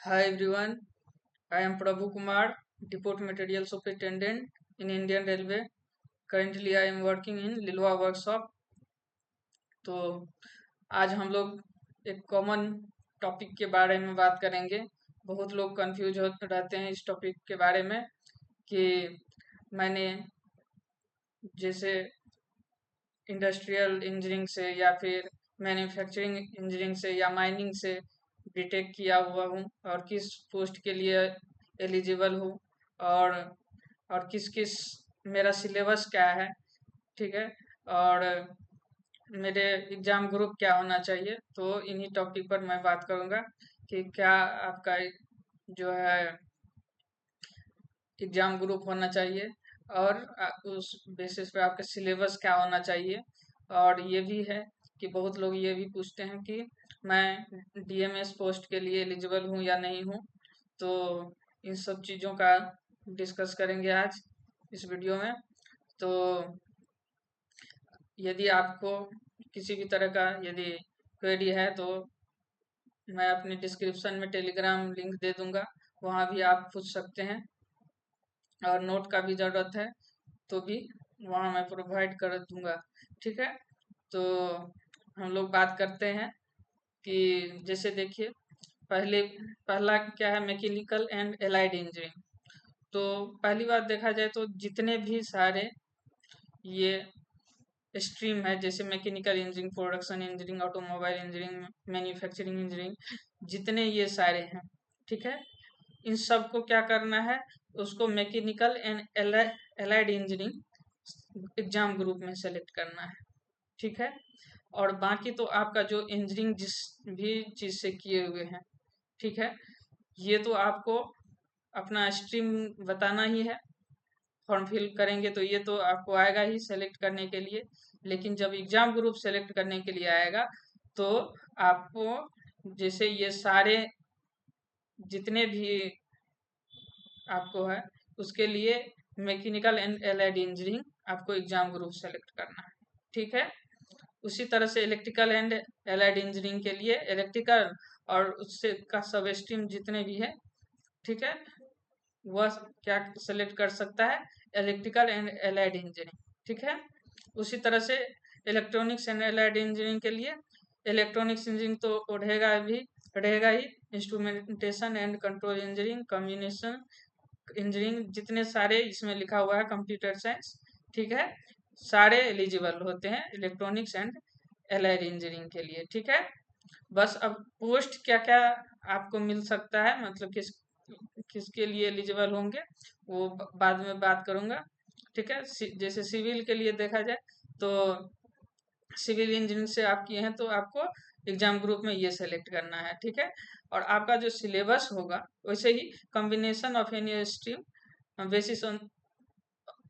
Hi everyone, I am Prabhu Kumar, Depot Material Superintendent in Indian Railway. Currently I am working in Lilwa Workshop. तो आज हम लोग एक common topic के बारे में बात करेंगे। बहुत लोग कंफ्यूज हो रहते हैं इस टॉपिक के बारे में कि मैंने जैसे इंडस्ट्रियल इंजीनियरिंग से या फिर मैन्युफैक्चरिंग इंजीनियरिंग से या माइनिंग से बीटेक किया हुआ हूँ और किस पोस्ट के लिए एलिजिबल हूँ और किस किस मेरा सिलेबस क्या है। ठीक है। और मेरे एग्जाम ग्रुप क्या होना चाहिए, तो इन्हीं टॉपिक पर मैं बात करूँगा कि क्या आपका जो है एग्जाम ग्रुप होना चाहिए और उस बेसिस पे आपका सिलेबस क्या होना चाहिए। और ये भी है कि बहुत लोग ये भी पूछते हैं कि मैं डीएमएस पोस्ट के लिए एलिजिबल हूँ या नहीं हूँ। तो इन सब चीज़ों का डिस्कस करेंगे आज इस वीडियो में। तो यदि आपको किसी भी तरह का यदि क्वेरी है तो मैं अपनी डिस्क्रिप्शन में टेलीग्राम लिंक दे दूंगा, वहाँ भी आप पूछ सकते हैं। और नोट का भी ज़रूरत है तो भी वहाँ मैं प्रोवाइड कर दूंगा। ठीक है। तो हम लोग बात करते हैं कि जैसे देखिए, पहले पहला क्या है, मैकेनिकल एंड एलाइड इंजीनियरिंग। तो पहली बात देखा जाए तो जितने भी सारे ये स्ट्रीम है, जैसे mechanical engineering, production engineering, automobile engineering, manufacturing engineering, जितने ये सारे हैं, ठीक है, इन सबको क्या करना है, उसको mechanical and allied engineering exam group में सेलेक्ट करना है। ठीक है। और बाकी तो आपका जो इंजीनियरिंग जिस भी चीज़ से किए हुए हैं, ठीक है, ये तो आपको अपना स्ट्रीम बताना ही है। फॉर्म फिल करेंगे तो ये तो आपको आएगा ही सेलेक्ट करने के लिए। लेकिन जब एग्जाम ग्रुप सेलेक्ट करने के लिए आएगा तो आपको जैसे ये सारे जितने भी आपको है, उसके लिए मैकेनिकल एंड एलाइड इंजीनियरिंग आपको एग्जाम ग्रुप सेलेक्ट करना है। ठीक है। उसी तरह से इलेक्ट्रिकल एंड एलाइड इंजीनियरिंग के लिए इलेक्ट्रिकल और उससे का सब स्ट्रीम जितने भी है, ठीक है, वह क्या सेलेक्ट कर सकता है, इलेक्ट्रिकल एंड एलाइड इंजीनियरिंग। ठीक है। उसी तरह से इलेक्ट्रॉनिक्स एंड एलाइड इंजीनियरिंग के लिए इलेक्ट्रॉनिक्स इंजीनियरिंग तो रहेगा ही। Instrumentation and control engineering, communication engineering, जितने सारे इसमें लिखा हुआ है, कंप्यूटर साइंस, ठीक है, सारे एलिजिबल होते हैं इलेक्ट्रॉनिक्स एंड एलाइड इंजीनियरिंग के लिए। ठीक है। बस अब पोस्ट क्या क्या आपको मिल सकता है, मतलब किसके लिए एलिजिबल होंगे, वो बाद में बात करूंगा। ठीक है। जैसे सिविल के लिए देखा जाए तो सिविल इंजीनियरिंग से आप किए हैं तो आपको एग्जाम ग्रुप में ये सेलेक्ट करना है। ठीक है। और आपका जो सिलेबस होगा वैसे ही combination of any stream basis on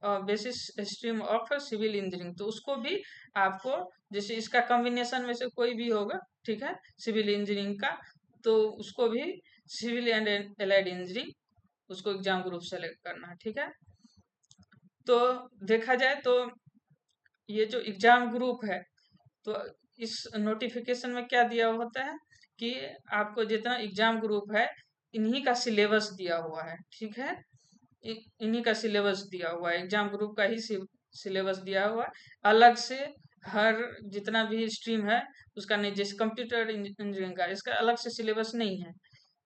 basis stream of civil engineering, तो उसको भी आपको, जैसे इसका कॉम्बिनेशन में से कोई भी होगा, ठीक है, सिविल इंजीनियरिंग का, तो उसको भी सिविल एंड एलाइड इंजीनियरिंग उसको एग्जाम ग्रुप सेलेक्ट करना है। ठीक है। तो देखा जाए तो ये जो एग्जाम ग्रुप है, तो इस नोटिफिकेशन में क्या दिया होता है कि आपको जितना एग्जाम ग्रुप है, इन्हीं का सिलेबस दिया हुआ है। ठीक है। इन्हीं का सिलेबस दिया हुआ है, एग्जाम ग्रुप का ही सिलेबस दिया हुआ है। अलग से हर जितना भी स्ट्रीम है उसका नहीं, जैसे कंप्यूटर इंजीनियरिंग का इसका अलग से सिलेबस नहीं है।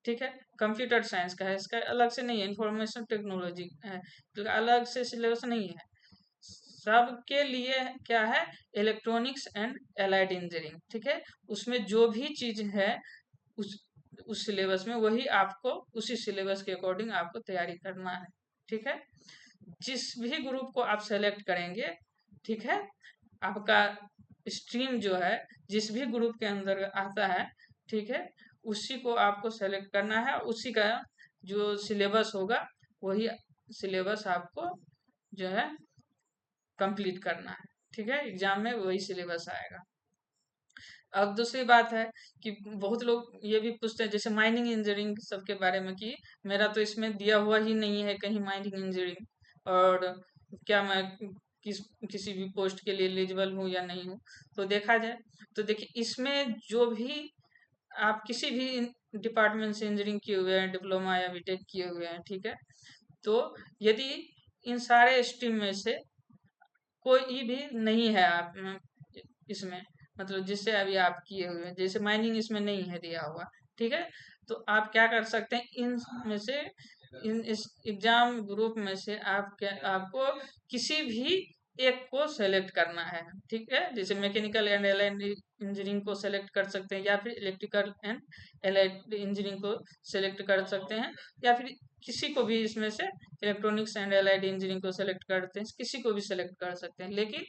ठीक है। कंप्यूटर साइंस का है, इसका अलग से नहीं है। इंफॉर्मेशन टेक्नोलॉजी है तो अलग से सिलेबस नहीं है। सबके लिए क्या है, इलेक्ट्रॉनिक्स एंड एलाइड इंजीनियरिंग। ठीक है। उसमें जो भी चीज है उस सिलेबस में, वही आपको उसी सिलेबस के अकॉर्डिंग आपको तैयारी करना है। ठीक है। जिस भी ग्रुप को आप सेलेक्ट करेंगे, ठीक है, आपका स्ट्रीम जो है जिस भी ग्रुप के अंदर आता है, ठीक है, उसी को आपको सेलेक्ट करना है। उसी का जो सिलेबस होगा वही सिलेबस आपको जो है कंप्लीट करना है। ठीक है। एग्जाम में वही सिलेबस आएगा। अब दूसरी बात है कि बहुत लोग ये भी पूछते हैं, जैसे माइनिंग इंजीनियरिंग सबके बारे में, कि मेरा तो इसमें दिया हुआ ही नहीं है कहीं माइनिंग इंजीनियरिंग, और क्या मैं किस किसी भी पोस्ट के लिए एलिजिबल हूँ या नहीं हूँ। तो देखा जाए तो देखिए, इसमें जो भी आप किसी भी डिपार्टमेंट से इंजीनियरिंग किए हुए हैं, डिप्लोमा या बीटेक किए हुए हैं, ठीक है। तो यदि इन सारे स्ट्रीम में से कोई भी नहीं है आप इसमें, मतलब जिससे अभी आप किए हुए हैं, जैसे माइनिंग इसमें नहीं है दिया हुआ, ठीक है। तो आप क्या कर सकते हैं, इन में से, इन इस एग्जाम ग्रुप में से आप क्या, आपको किसी भी एक को सेलेक्ट करना है, ठीक है। जैसे मैकेनिकल एंड एलाइड इंजीनियरिंग को सेलेक्ट कर सकते हैं, या फिर इलेक्ट्रिकल एंड एलाइड इंजीनियरिंग को सेलेक्ट कर सकते हैं, या फिर किसी को भी इसमें से इलेक्ट्रॉनिक्स एंड एलाइड इंजीनियरिंग को सेलेक्ट करते हैं, किसी को भी सेलेक्ट कर सकते हैं। लेकिन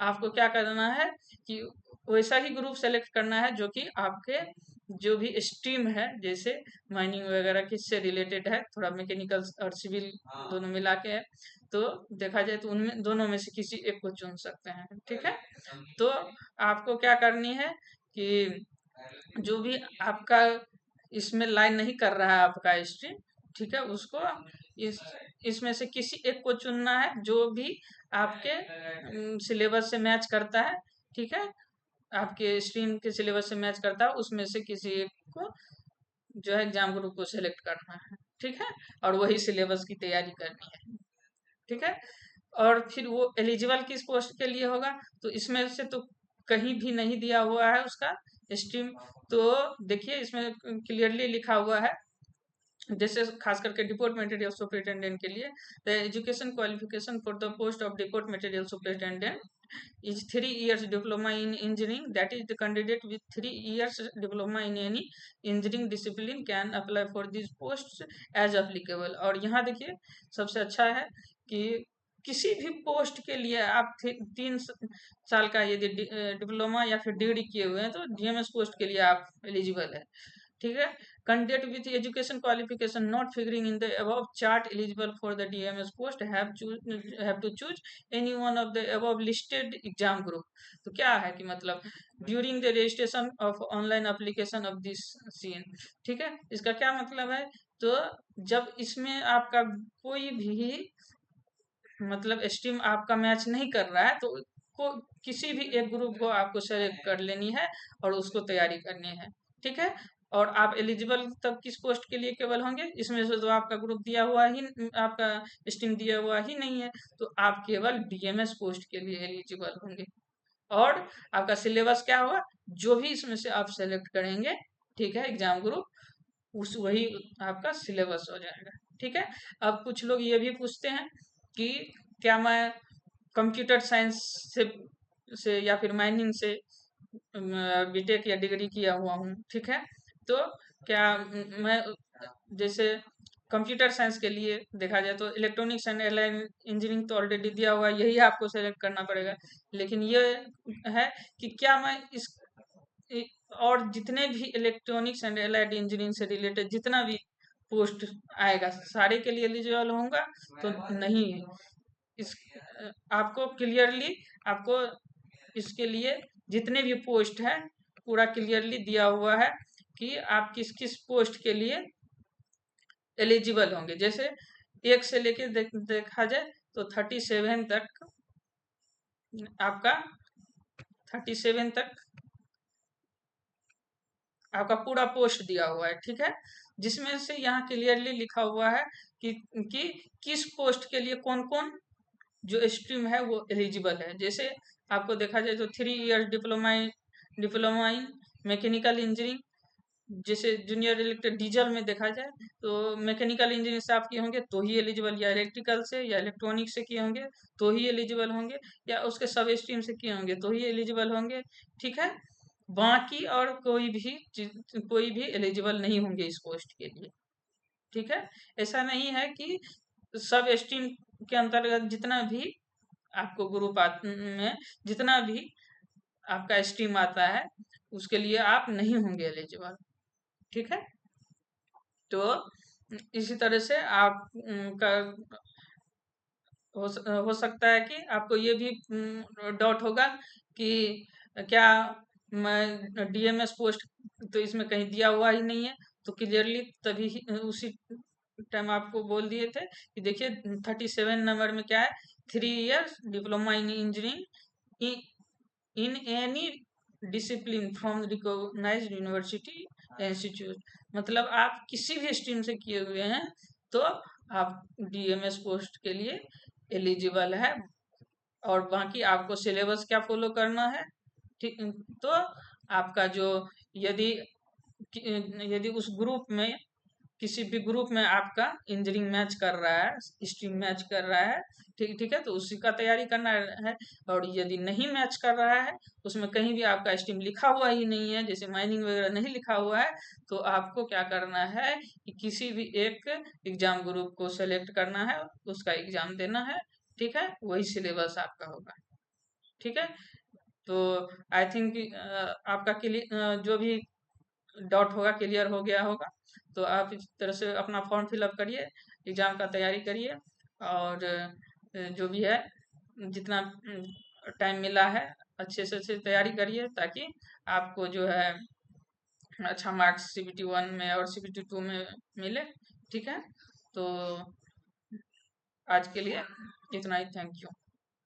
आपको क्या करना है कि वैसा ही ग्रुप सेलेक्ट करना है जो कि आपके जो भी स्ट्रीम है, जैसे माइनिंग वगैरह किससे रिलेटेड है, थोड़ा मैकेनिकल और सिविल दोनों मिला के है, तो देखा जाए तो उनमें दोनों में से किसी एक को चुन सकते हैं, ठीक है। तो आपको क्या करनी है कि जो भी आपका इसमें लाइन नहीं कर रहा है आपका स्ट्रीम, ठीक है, उसको इस इसमें से किसी एक को चुनना है जो भी आपके सिलेबस से मैच करता है, ठीक है। आपके स्ट्रीम के सिलेबस से मैच करता है, उसमें से किसी एक को जो है एग्जाम ग्रुप को सिलेक्ट करना है, ठीक है। और वही सिलेबस की तैयारी करनी है, ठीक है। और फिर वो एलिजिबल किस पोस्ट के लिए होगा, तो इसमें से तो कहीं भी नहीं दिया हुआ है उसका स्ट्रीम। तो देखिए इसमें क्लियरली लिखा हुआ है, जैसे खास करके डिपोर्ट मटेरियल सुपरिटेंडेंट के लिए, the education qualification for the post of deport material superintendent is 3 years diploma in engineering, that is the candidate with 3 years diploma in any engineering discipline can apply for these posts as applicable। और यहाँ देखिए सबसे अच्छा है कि किसी भी post के लिए आप 3 साल का यदि डिप्लोमा या फिर डिग्री किए हुए हैं तो डीएमएस पोस्ट के लिए आप एलिजिबल है, ठीक है। Candidate with education qualification not figuring in the above chart eligible for the DMS post have to choose any one of the above listed exam group. तो क्या है कि मतलब during the registration of online application of this scene, ठीक है। इसका क्या मतलब है, तो जब इसमें आपका कोई भी मतलब स्ट्रीम आपका मैच नहीं कर रहा है, तो को किसी भी एक ग्रुप को आपको सेलेक्ट कर लेनी है और उसको तैयारी करनी है, ठीक है। और आप एलिजिबल तब किस पोस्ट के लिए केवल होंगे, इसमें से तो आपका ग्रुप दिया हुआ ही, आपका स्ट्रीम दिया हुआ ही नहीं है, तो आप केवल डीएमएस पोस्ट के लिए एलिजिबल होंगे। और आपका सिलेबस क्या होगा, जो भी इसमें से आप सेलेक्ट करेंगे, ठीक है, एग्जाम ग्रुप, उस वही आपका सिलेबस हो जाएगा, ठीक है। अब कुछ लोग ये भी पूछते हैं कि क्या मैं कंप्यूटर साइंस से या फिर माइनिंग से बीटेक या डिग्री किया हुआ हूँ, ठीक है। तो क्या मैं जैसे कंप्यूटर साइंस के लिए देखा जाए तो इलेक्ट्रॉनिक्स एंड एलाइड इंजीनियरिंग तो ऑलरेडी दिया हुआ है, यही आपको सेलेक्ट करना पड़ेगा। लेकिन ये है कि क्या मैं इस और जितने भी इलेक्ट्रॉनिक्स एंड एलाइड इंजीनियरिंग से रिलेटेड जितना भी पोस्ट आएगा सारे के लिए एलिजिबल होगा, तो नहीं है। इस आपको क्लियरली, आपको इसके लिए जितने भी पोस्ट है पूरा क्लियरली दिया हुआ है कि आप किस किस पोस्ट के लिए एलिजिबल होंगे। जैसे एक से लेके देखा जाए तो 37 तक आपका 37 तक आपका पूरा पोस्ट दिया हुआ है, ठीक है। जिसमें से यहाँ क्लियरली लिखा हुआ है कि कि किस पोस्ट के लिए कौन कौन जो स्ट्रीम है वो एलिजिबल है। जैसे आपको देखा जाए तो 3 इयर्स डिप्लोमा इन मैकेनिकल इंजीनियरिंग, जैसे जूनियर इलेक्ट्रिक डीजल में देखा जाए तो मैकेनिकल इंजीनियरिंग से आप किए होंगे तो ही एलिजिबल, या इलेक्ट्रिकल से या इलेक्ट्रॉनिक से किए होंगे तो ही एलिजिबल होंगे, या उसके सब स्ट्रीम से किए होंगे तो ही एलिजिबल होंगे, ठीक है। बाकी और कोई भी एलिजिबल नहीं होंगे इस पोस्ट के लिए, ठीक है। ऐसा नहीं है कि सब स्ट्रीम के अंतर्गत जितना भी आपको ग्रुप में जितना भी आपका स्ट्रीम आता है उसके लिए आप नहीं होंगे एलिजिबल, ठीक है। तो इसी तरह से आप का हो सकता है कि आपको ये भी डाउट होगा कि क्या मैं डीएमएस पोस्ट तो इसमें कहीं दिया हुआ ही नहीं है, तो क्लियरली तभी उसी टाइम आपको बोल दिए थे कि देखिए 37 नंबर में क्या है, 3 years diploma in engineering in any discipline from recognised university institute, मतलब आप किसी भी स्ट्रीम से किए हुए हैं तो आप डीएमएस पोस्ट के लिए एलिजिबल है। और बाकी आपको सिलेबस क्या फॉलो करना है, ठीक। तो आपका जो, यदि यदि उस ग्रुप में, किसी भी ग्रुप में आपका इंजीनियरिंग मैच कर रहा है, स्ट्रीम मैच कर रहा है, ठीक ठीक है, तो उसी का तैयारी करना है। और यदि नहीं मैच कर रहा है, उसमें कहीं भी आपका स्ट्रीम लिखा हुआ ही नहीं है, जैसे माइनिंग वगैरह नहीं लिखा हुआ है, तो आपको क्या करना है कि किसी भी एक एग्जाम ग्रुप को सेलेक्ट करना है, उसका एग्जाम देना है, ठीक है, वही सिलेबस आपका होगा, ठीक है। तो आई थिंक आपका जो भी डाउट होगा क्लियर हो गया होगा। तो आप इस तरह से अपना फॉर्म फिलअप करिए, एग्जाम का तैयारी करिए, और जो भी है, जितना टाइम मिला है अच्छे से अच्छे तैयारी करिए, ताकि आपको जो है अच्छा मार्क्स CBT 1 में और CBT 2 में मिले, ठीक है। तो आज के लिए इतना ही, थैंक यू।